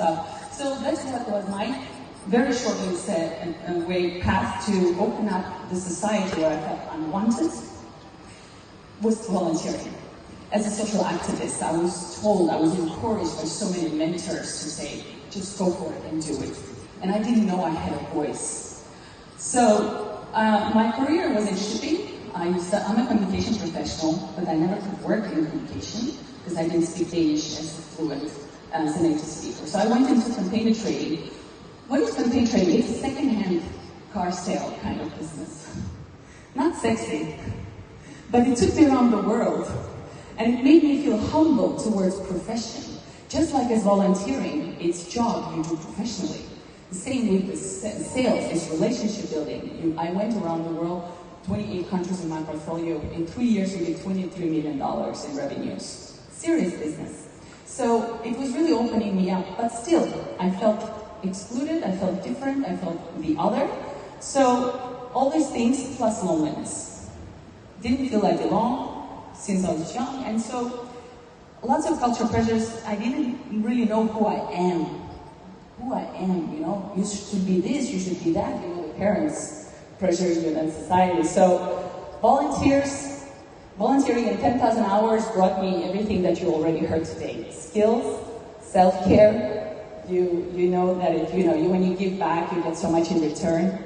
So that's what was my very shortly said way path to open up the society where I felt unwanted was volunteering. As a social activist, I was encouraged by so many mentors to say, just go for it and do it. And I didn't know I had a voice. So my career was in shipping. I'm a communication professional, but I never could work in communication because I didn't speak Danish as fluent as a native speaker. So I went into container trading. What is container trading? It's a second-hand car sale kind of business. Not sexy, but it took me around the world. And it made me feel humble towards profession. Just like as volunteering, it's job you do professionally. The same with the sales, it's relationship building. I went around the world, 28 countries in my portfolio. In 3 years, we did $23 million in revenues. Serious business. So it was really opening me up, but still, I felt excluded, I felt different, I felt the other. So all these things plus loneliness. Didn't feel I belonged since I was young, and so lots of cultural pressures. I didn't really know who I am. Who I am, you know, you should be this, you should be that, you know, the parents pressure you and society. So volunteering in 10,000 hours brought me everything that you already heard today. Skills, self-care, you know that when you give back, you get so much in return,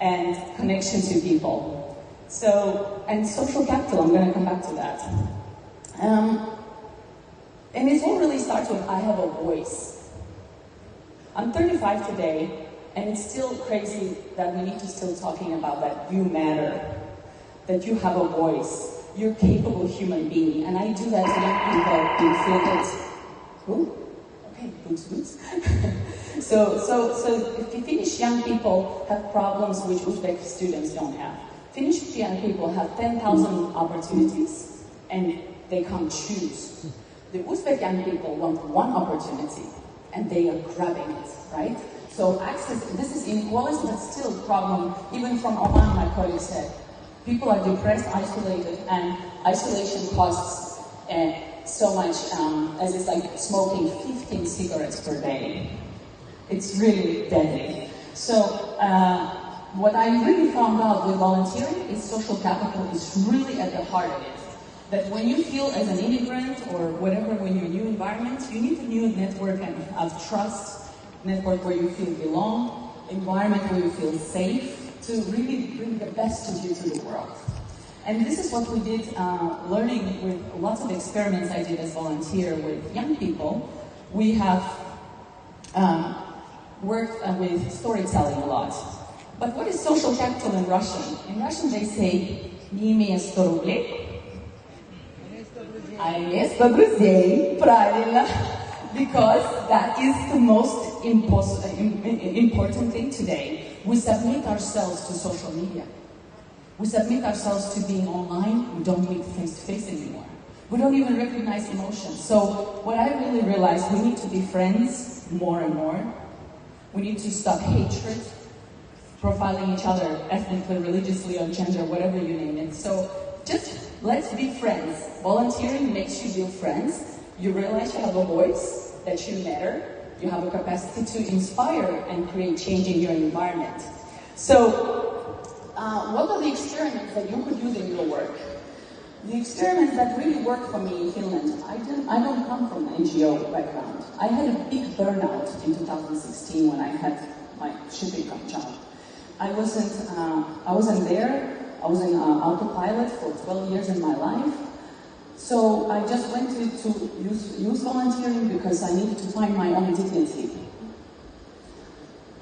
and connection to people. So, and social capital, I'm going to come back to that. And it all really starts with, I have a voice. I'm 35 today, and it's still crazy that we need to still talking about that you matter, that you have a voice, you're a capable human being, and I do that to young people in Finland. Okay, boots. So if Finnish young people have problems which Uzbek students don't have. Finnish young people have 10,000 opportunities, and they can't choose. The Uzbek young people want one opportunity, and they are grabbing it, right? So access, this is inequality, but still a problem. Even from Oman, my colleague said, people are depressed, isolated, and isolation costs so much, as it's like smoking 15 cigarettes per day. It's really deadly. So what I really found out with volunteering is social capital is really at the heart of it. That when you feel as an immigrant or whatever, when you're in a new environment, you need a new network of trust, network where you feel belong, environment where you feel safe, to really bring the best of you to the world. And this is what we did, learning with lots of experiments I did as volunteer with young people. We have worked with storytelling a lot. But what is social capital in Russian? In Russian they say, не имея 100 рублей, а имея 100 друзей, правильно. Because that is the most important thing today. We submit ourselves to social media. We submit ourselves to being online. We don't meet face-to-face anymore. We don't even recognize emotions. So what I really realized, we need to be friends more and more. We need to stop hatred, profiling each other ethnically, religiously, or gender, whatever you name it. So just let's be friends. Volunteering makes you build friends. You realize you have a voice, that you matter. You have a capacity to inspire and create change in your environment. So what are the experiments that you could use in your work? The experiments that really worked for me in Finland, I don't come from an NGO background. I had a big burnout in 2016 when I had my shipping job. I wasn't there. I was an autopilot for 12 years in my life. So I just went to use volunteering because I needed to find my own dignity.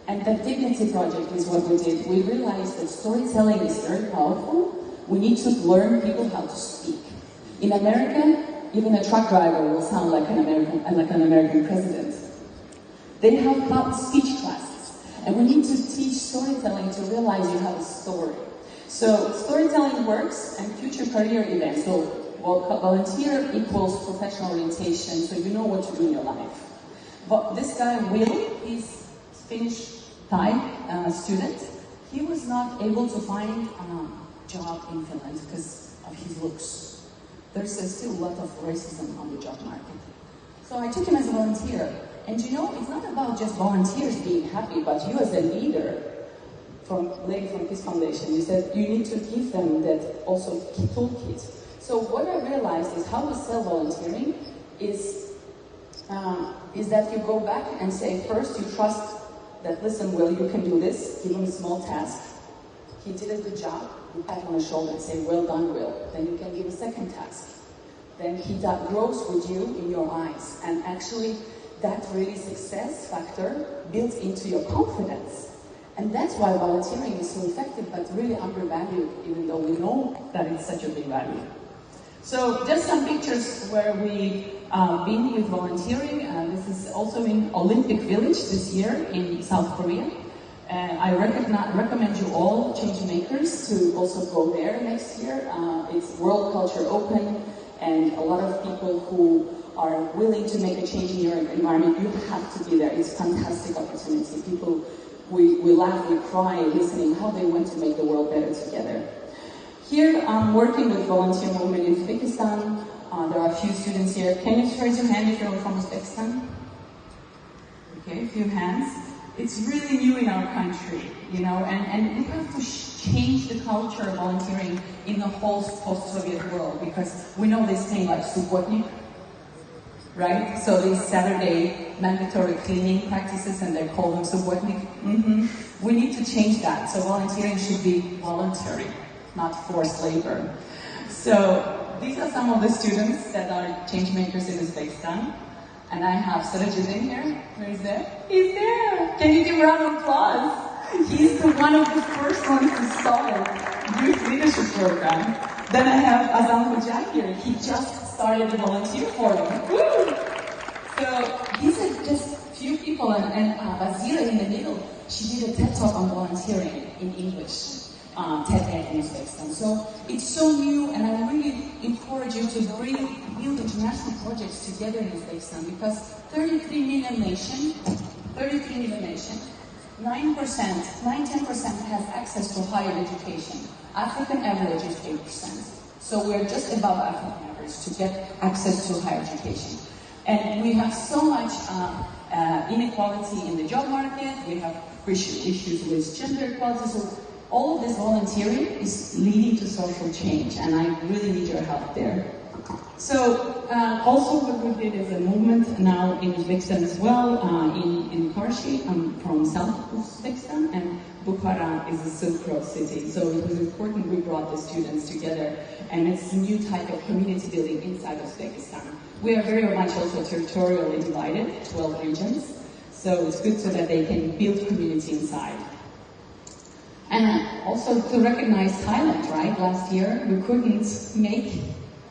And that dignity project is what we did. We realized that storytelling is very powerful. We need to learn people how to speak. In America, even a truck driver will sound like an American president. They have speech classes, and we need to teach storytelling to realize you have a story. So storytelling works, and future career events. So volunteer equals professional orientation, so you know what to do in your life. But this guy, Will, he's Finnish Thai student. He was not able to find job in Finland because of his looks. There's still a lot of racism on the job market. So I took him as a volunteer, And you know, it's not about just volunteers being happy, but you as a leader, lady from Peace Foundation, you said you need to give them that also toolkit. So what I realized is how we sell volunteering is that you go back and say, first you trust that, listen, Will, you can do this, give him a small task. He did a good job, you pat him on the shoulder and say, well done, Will. Then you can give a second task. Then he grows with you in your eyes. And actually, that really success factor builds into your confidence. And that's why volunteering is so effective, but really undervalued, even though we know that it's such a big value. So just some pictures where we've been with volunteering. This is also in Olympic Village this year in South Korea. I recommend you all, change makers, to also go there next year. It's World Culture Open, and a lot of people who are willing to make a change in your environment, you have to be there. It's a fantastic opportunity. People, we laugh, we cry, listening how they want to make the world better together. Here, I'm working with volunteer movement in Uzbekistan. There are a few students here. Can you raise your hand if you're from Uzbekistan? Okay, a few hands. It's really new in our country, you know, and we have to change the culture of volunteering in the whole post-Soviet world, because we know this thing like subotnik, right? So these Saturday mandatory cleaning practices, and they call them subotnik. We need to change that. So volunteering should be voluntary, not forced labor. So these are some of the students that are change makers in Uzbekistan. And I have Sirajudin here. Where is that? He's there! Can you give a round of applause? He's one of the first ones to start youth leadership program. Then I have Azamhuja here. He just started a volunteer forum. Woo! So these are just few people, and Bazira in the middle, she did a TED talk on volunteering in English. TED in Uzbekistan. So it's so new, and I really encourage you to build international projects together in Uzbekistan, because 33 million nation, 9-10% has access to higher education. African average is 8%. So we're just above African average to get access to higher education. And we have so much inequality in the job market, we have issues with gender equality, so all of this volunteering is leading to social change, and I really need your help there. So, also what we did is a movement now in Uzbekistan as well, in Karshi. I'm from South Uzbekistan, and Bukhara is a Silk Road city, so it was important we brought the students together, and it's a new type of community building inside Uzbekistan. We are very much also territorially divided, 12 regions, so it's good so that they can build community inside. And also to recognize Thailand, right? Last year we couldn't make,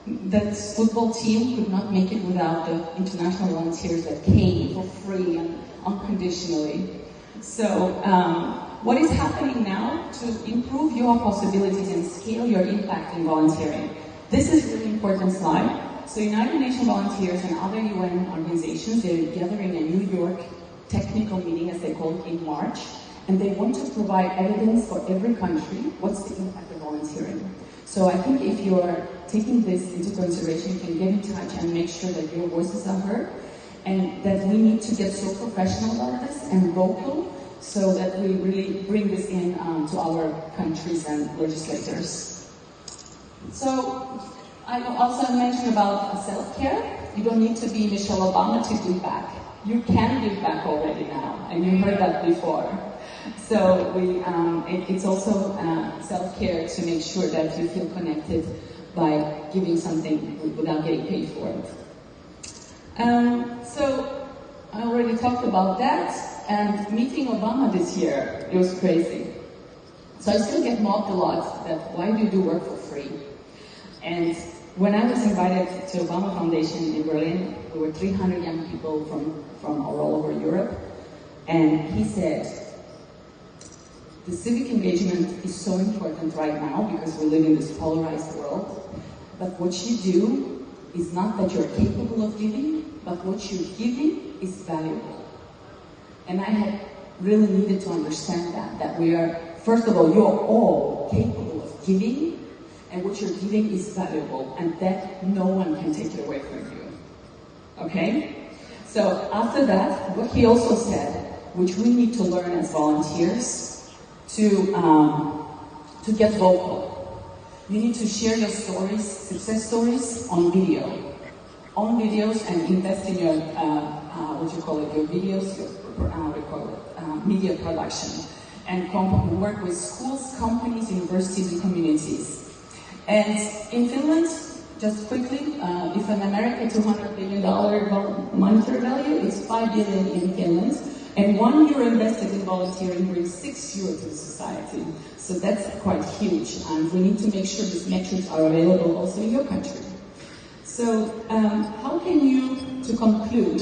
the football team could not make it without the international volunteers that came for free and unconditionally. So what is happening now to improve your possibilities and scale your impact in volunteering? This is a really important slide. So United Nations volunteers and other UN organizations, they're gathering a New York technical meeting, as they call it, in March. And they want to provide evidence for every country, what's the impact of volunteering. So I think if you're taking this into consideration, you can get in touch and make sure that your voices are heard, and that we need to get so professional about this and local, so that we really bring this in to our countries and legislators. So I will also mention about self-care. You don't need to be Michelle Obama to give back. You can give back already now, and you heard that before. So it's also self-care to make sure that you feel connected by giving something without getting paid for it. So I already talked about that, and meeting Obama this year, it was crazy. So I still get mocked a lot that why do you do work for free? And when I was invited to Obama Foundation in Berlin, there were 300 young people from all over Europe, and he said, the civic engagement is so important right now because we live in this polarized world. But what you do is not that you're capable of giving, but what you're giving is valuable. And I had really needed to understand that we are, first of all, you're all capable of giving, and what you're giving is valuable, and that no one can take it away from you. Okay? So after that, what he also said, which we need to learn as volunteers, to get vocal. You need to share your stories, success stories, on videos, and invest in your, your videos, media production, and work with schools, companies, universities, and communities. And in Finland, just quickly, if in America $200 billion monetary value, it's 5 billion in Finland, and €1 invested in volunteering brings €6 to the society. So that's quite huge, and we need to make sure these metrics are available also in your country. So, how can you, to conclude,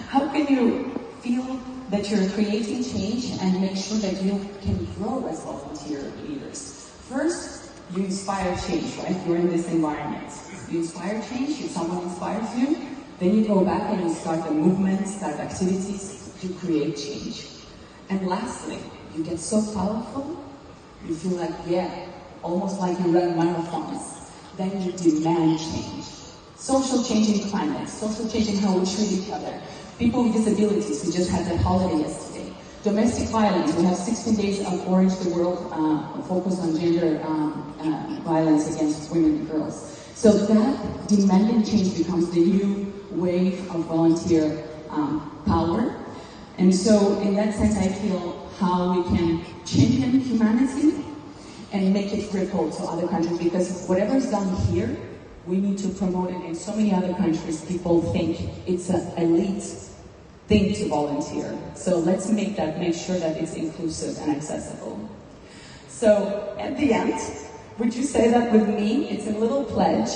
how can you feel that you're creating change and make sure that you can grow as volunteer leaders? First, you inspire change, right? You're in this environment. You inspire change, if someone inspires you, then you go back and you start a movement, start activities to create change. And lastly, you get so powerful, you feel like, yeah, almost like you run marathons. Then you demand change. Social change in climate, social change in how we treat each other. People with disabilities, we just had that holiday yesterday. Domestic violence, we have 16 days of Orange the World focused on gender violence against women and girls. So that demanding change becomes the new wave of volunteer power. And so in that sense, I feel how we can champion humanity and make it ripple to other countries, because whatever is done here, we need to promote it in so many other countries. People think it's an elite thing to volunteer. So let's make sure that it's inclusive and accessible. So at the end, would you say that with me? It's a little pledge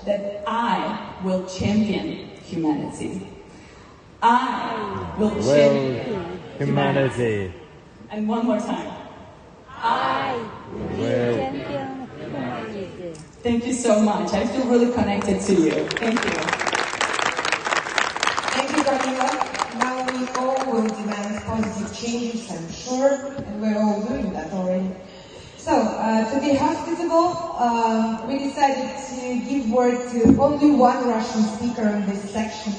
that I will champion humanity. I will champion humanity. And one more time. I will champion humanity. Thank you so much. I feel really connected to you. Thank you. Thank you, Kamilla. Now we all will demand positive changes, I'm sure, and we're all doing that already. So, to be hospitable, we decided to give word to only one Russian speaker in this section.